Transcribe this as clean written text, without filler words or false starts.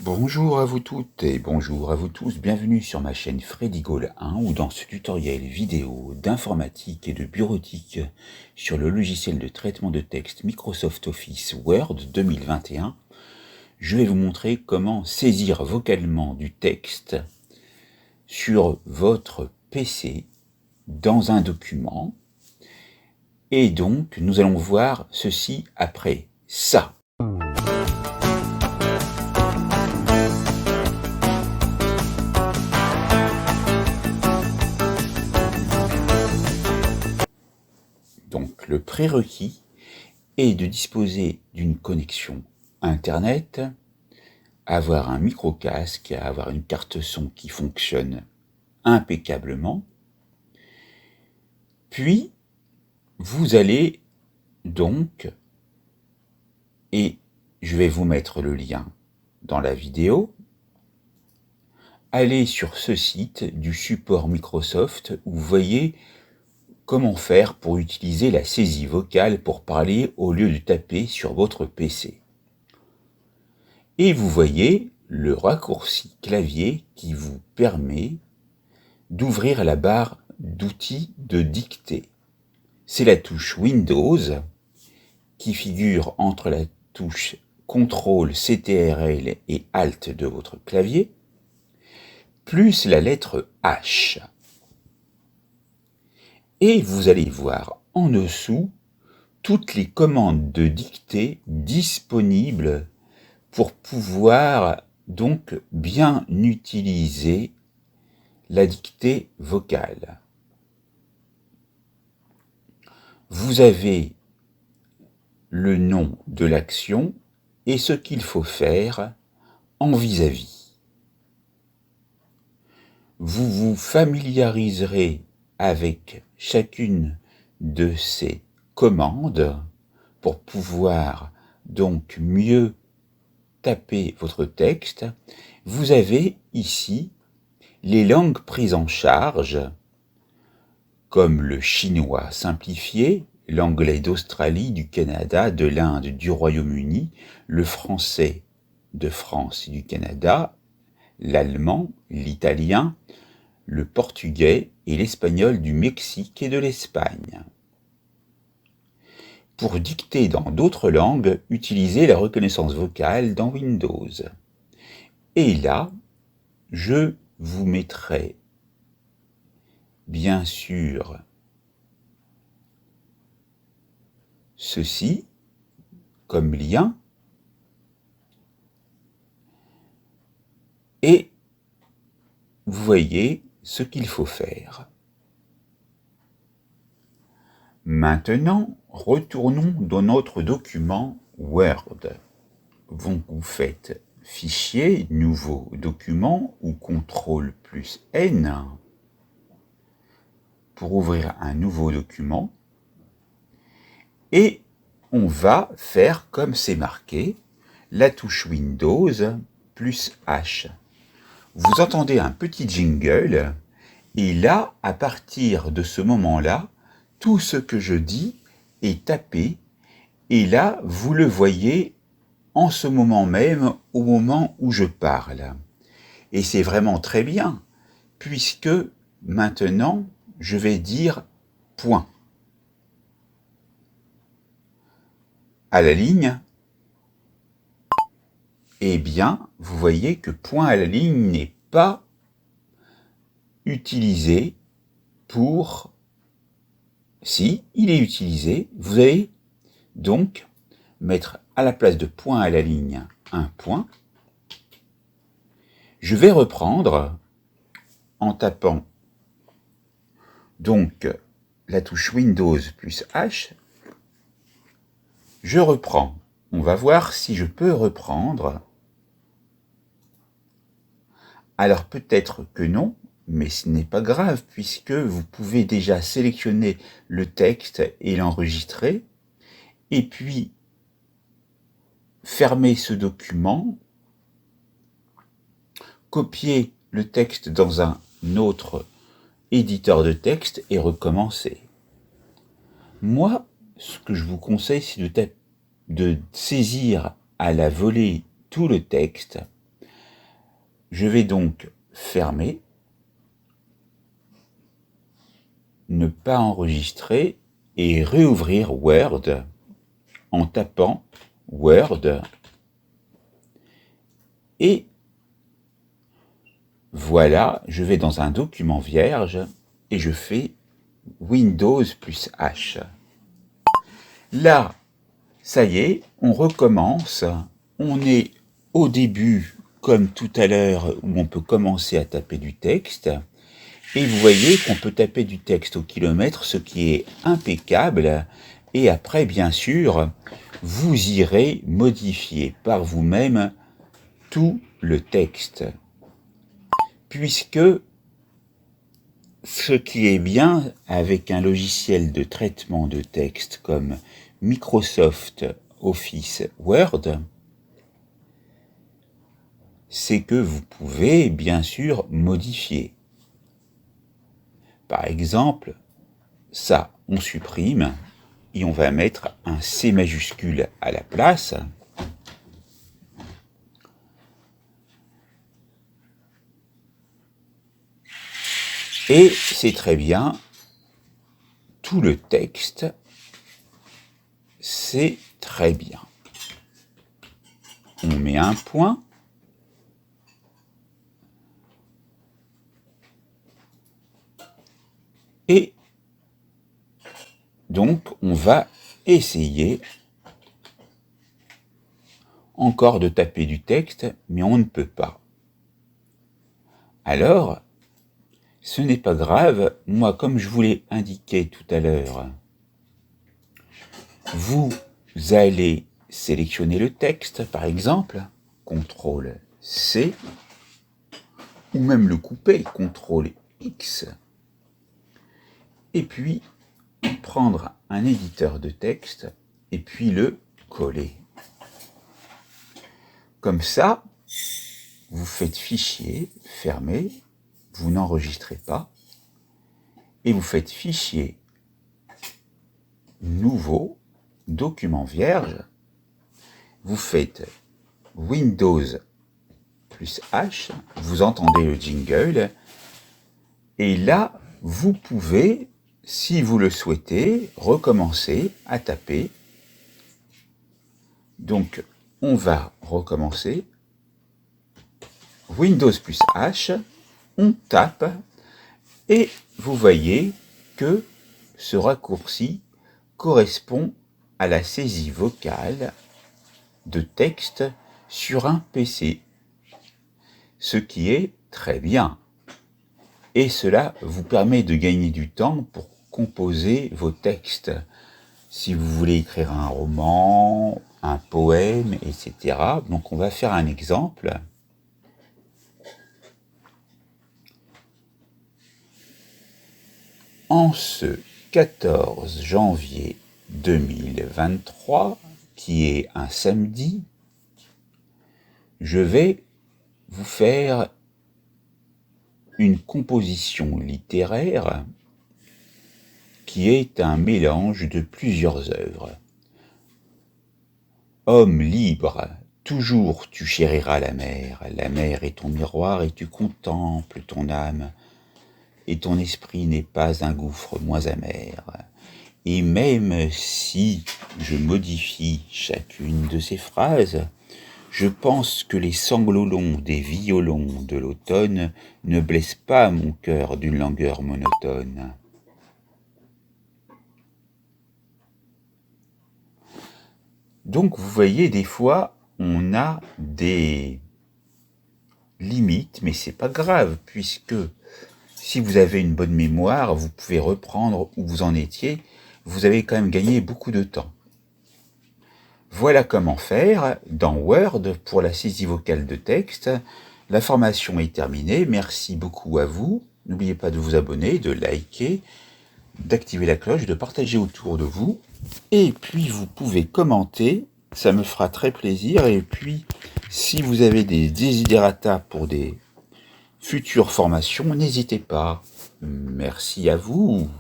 Bonjour à vous toutes et bonjour à vous tous, bienvenue sur ma chaîne Freddy Gall 1 où dans ce tutoriel vidéo d'informatique et de bureautique sur le logiciel de traitement de texte Microsoft Office Word 2021, je vais vous montrer comment saisir vocalement du texte sur votre PC dans un document. Et donc, nous allons voir ceci après ça. Donc, le prérequis est de disposer d'une connexion Internet, avoir un micro-casque, avoir une carte son qui fonctionne impeccablement. Puis, vous allez donc, et je vais vous mettre le lien dans la vidéo, aller sur ce site du support Microsoft où vous voyez comment faire pour utiliser la saisie vocale pour parler au lieu de taper sur votre PC. Et vous voyez le raccourci clavier qui vous permet d'ouvrir la barre d'outils de dictée. C'est la touche Windows qui figure entre la touche CTRL, CTRL et ALT de votre clavier, plus la lettre H. Et vous allez voir en dessous toutes les commandes de dictée disponibles pour pouvoir donc bien utiliser la dictée vocale. Vous avez le nom de l'action et ce qu'il faut faire en vis-à-vis. Vous vous familiariserez avec chacune de ces commandes pour pouvoir donc mieux taper votre texte. Vous avez ici les langues prises en charge, comme le chinois simplifié, l'anglais d'Australie, du Canada, de l'Inde, du Royaume-Uni, le français de France et du Canada, l'allemand, l'italien, le portugais et l'espagnol du Mexique et de l'Espagne. Pour dicter dans d'autres langues, utilisez la reconnaissance vocale dans Windows. Et là, je vous mettrai bien sûr ceci comme lien et vous voyez ce qu'il faut faire. Maintenant, retournons dans notre document Word. Donc vous faites Fichier, Nouveau document ou CTRL plus N pour ouvrir un nouveau document. Et on va faire comme c'est marqué, la touche Windows plus H. Vous entendez un petit jingle, et là, à partir de ce moment-là, tout ce que je dis est tapé, et là, vous le voyez en ce moment même, au moment où je parle. Et c'est vraiment très bien, puisque maintenant, je vais dire point. À la ligne, eh bien, vous voyez que point à la ligne n'est pas utilisé pour... Si, il est utilisé, vous allez donc mettre à la place de point à la ligne un point. Je vais reprendre en tapant donc la touche Windows plus H. Je reprends. On va voir si je peux reprendre. Alors peut-être que non, mais ce n'est pas grave puisque vous pouvez déjà sélectionner le texte et l'enregistrer et puis fermer ce document, copier le texte dans un autre éditeur de texte et recommencer. Moi, ce que je vous conseille, c'est de saisir à la volée tout le texte Je vais donc fermer, ne pas enregistrer et réouvrir Word en tapant Word et voilà, je vais dans un document vierge et je fais Windows plus H. Là, ça y est, on recommence. On est au début, comme tout à l'heure, où on peut commencer à taper du texte. Et vous voyez qu'on peut taper du texte au kilomètre, ce qui est impeccable. Et après, bien sûr, vous irez modifier par vous-même tout le texte. Puisque ce qui est bien avec un logiciel de traitement de texte comme Microsoft Office Word, c'est que vous pouvez bien sûr modifier. Par exemple, ça, on supprime et on va mettre un C majuscule à la place. Et c'est très bien, tout le texte, c'est très bien. On met un point. Et donc, on va essayer encore de taper du texte, mais on ne peut pas. Alors, ce n'est pas grave, moi, comme je vous l'ai indiqué tout à l'heure, vous allez sélectionner le texte, par exemple, CTRL-C, ou même le couper, CTRL-X, et puis prendre un éditeur de texte, et puis le coller. Comme ça, vous faites fichier, fermé, vous n'enregistrez pas, et vous faites fichier, nouveau, document vierge, vous faites Windows plus H, vous entendez le jingle, et là, vous pouvez, si vous le souhaitez, recommencer à taper. Donc, on va recommencer. Windows plus H, on tape, et vous voyez que ce raccourci correspond à la saisie vocale de texte sur un PC, ce qui est très bien. Et cela vous permet de gagner du temps pour composer vos textes. Si vous voulez écrire un roman, un poème, etc. Donc on va faire un exemple. En ce 14 janvier 2023, qui est un samedi, je vais vous faire une composition littéraire qui est un mélange de plusieurs œuvres. Homme libre, toujours tu chériras la mer est ton miroir et tu contemples ton âme, et ton esprit n'est pas un gouffre moins amer. Et même si je modifie chacune de ces phrases, je pense que les sanglots longs des violons de l'automne ne blessent pas mon cœur d'une langueur monotone. Donc vous voyez, des fois, on a des limites, mais c'est pas grave, puisque si vous avez une bonne mémoire, vous pouvez reprendre où vous en étiez, vous avez quand même gagné beaucoup de temps. Voilà comment faire dans Word pour la saisie vocale de texte. La formation est terminée, merci beaucoup à vous. N'oubliez pas de vous abonner, de liker, d'activer la cloche, de partager autour de vous. Et puis vous pouvez commenter, ça me fera très plaisir. Et puis si vous avez des desiderata pour des futures formations, n'hésitez pas. Merci à vous.